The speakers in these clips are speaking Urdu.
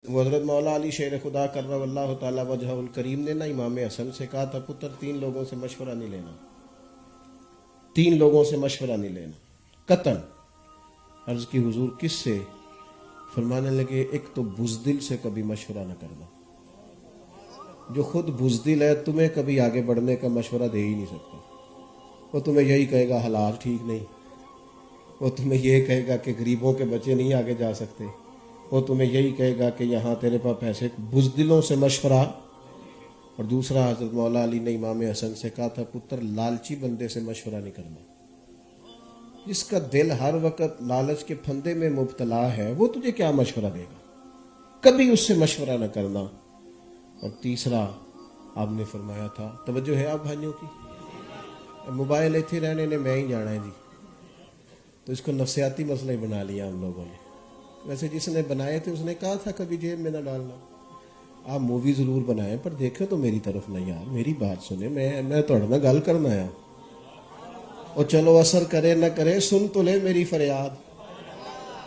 حضرت مولا علی شیر خدا کرم اللہ تعالیٰ وجہ الکریم نے نا امام حسن سے کہا تھا پتر 3 لوگوں سے مشورہ نہیں لینا، 3 لوگوں سے مشورہ نہیں لینا قطعاً۔ عرض کی حضور کس سے؟ فرمانے لگے ایک تو بزدل سے کبھی مشورہ نہ کرنا، جو خود بزدل ہے تمہیں کبھی آگے بڑھنے کا مشورہ دے ہی نہیں سکتا۔ وہ تمہیں یہی کہے گا حالات ٹھیک نہیں، وہ تمہیں یہ کہے گا کہ غریبوں کے بچے نہیں آگے جا سکتے، وہ تمہیں یہی کہے گا کہ یہاں تیرے پاس پیسے۔ بزدلوں سے مشورہ۔ اور دوسرا حضرت مولا علی نے امام حسن سے کہا تھا پتر لالچی بندے سے مشورہ نہیں کرنا، جس کا دل ہر وقت لالچ کے پھندے میں مبتلا ہے وہ تجھے کیا مشورہ دے گا، کبھی اس سے مشورہ نہ کرنا۔ اور تیسرا آپ نے فرمایا تھا، توجہ ہے آپ بھائیوں کی، موبائل ایتھے رہنے نے میں ہی جانا ہے جی، تو اس کو نفسیاتی مسئلہ ہی بنا لیا ہم لوگوں نے۔ ویسے جس نے بنائے تھے اس نے کہا تھا کبھی جیب میں نہ ڈالنا۔ آپ مووی ضرور بنائیں پر دیکھیں تو میری طرف نہ، یار میری بات سنیں، میں تھوڑا نہ گل کرنا ہے، اور چلو اثر کرے نہ کرے سن تو لے میری فریاد۔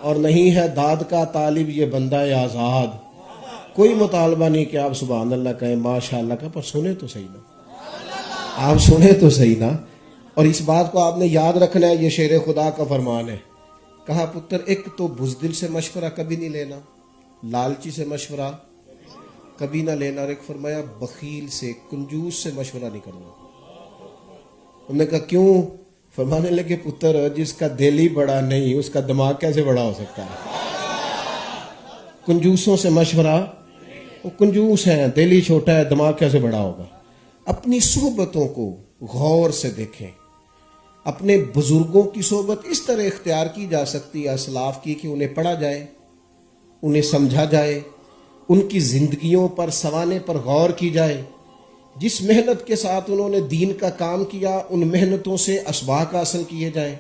اور نہیں ہے داد کا طالب یہ بندہ آزاد، کوئی مطالبہ نہیں کہ آپ سبحان اللہ کہیں ماشاء اللہ کا، پر سنیں تو صحیح نا، آپ سنیں تو صحیح نا۔ اور اس بات کو آپ نے یاد رکھنا ہے، یہ شیر خدا کا فرمان ہے۔ کہا پتر ایک تو بزدل سے مشورہ کبھی نہیں لینا، لالچی سے مشورہ کبھی نہ لینا، اور ایک فرمایا بخیل سے، کنجوس سے مشورہ نہیں کرنا۔ انہوں نے کہا کیوں؟ فرمانے لگے پتر جس کا دل ہی بڑا نہیں اس کا دماغ کیسے بڑا ہو سکتا ہے؟ کنجوسوں سے مشورہ، وہ کنجوس ہیں، دل ہی چھوٹا ہے، دماغ کیسے بڑا ہوگا؟ اپنی صحبتوں کو غور سے دیکھیں۔ اپنے بزرگوں کی صحبت اس طرح اختیار کی جا سکتی ہے اسلاف کی کہ انہیں پڑھا جائے، انہیں سمجھا جائے، ان کی زندگیوں پر سوانے پر غور کی جائے، جس محنت کے ساتھ انہوں نے دین کا کام کیا ان محنتوں سے اسباق حاصل کیے جائیں۔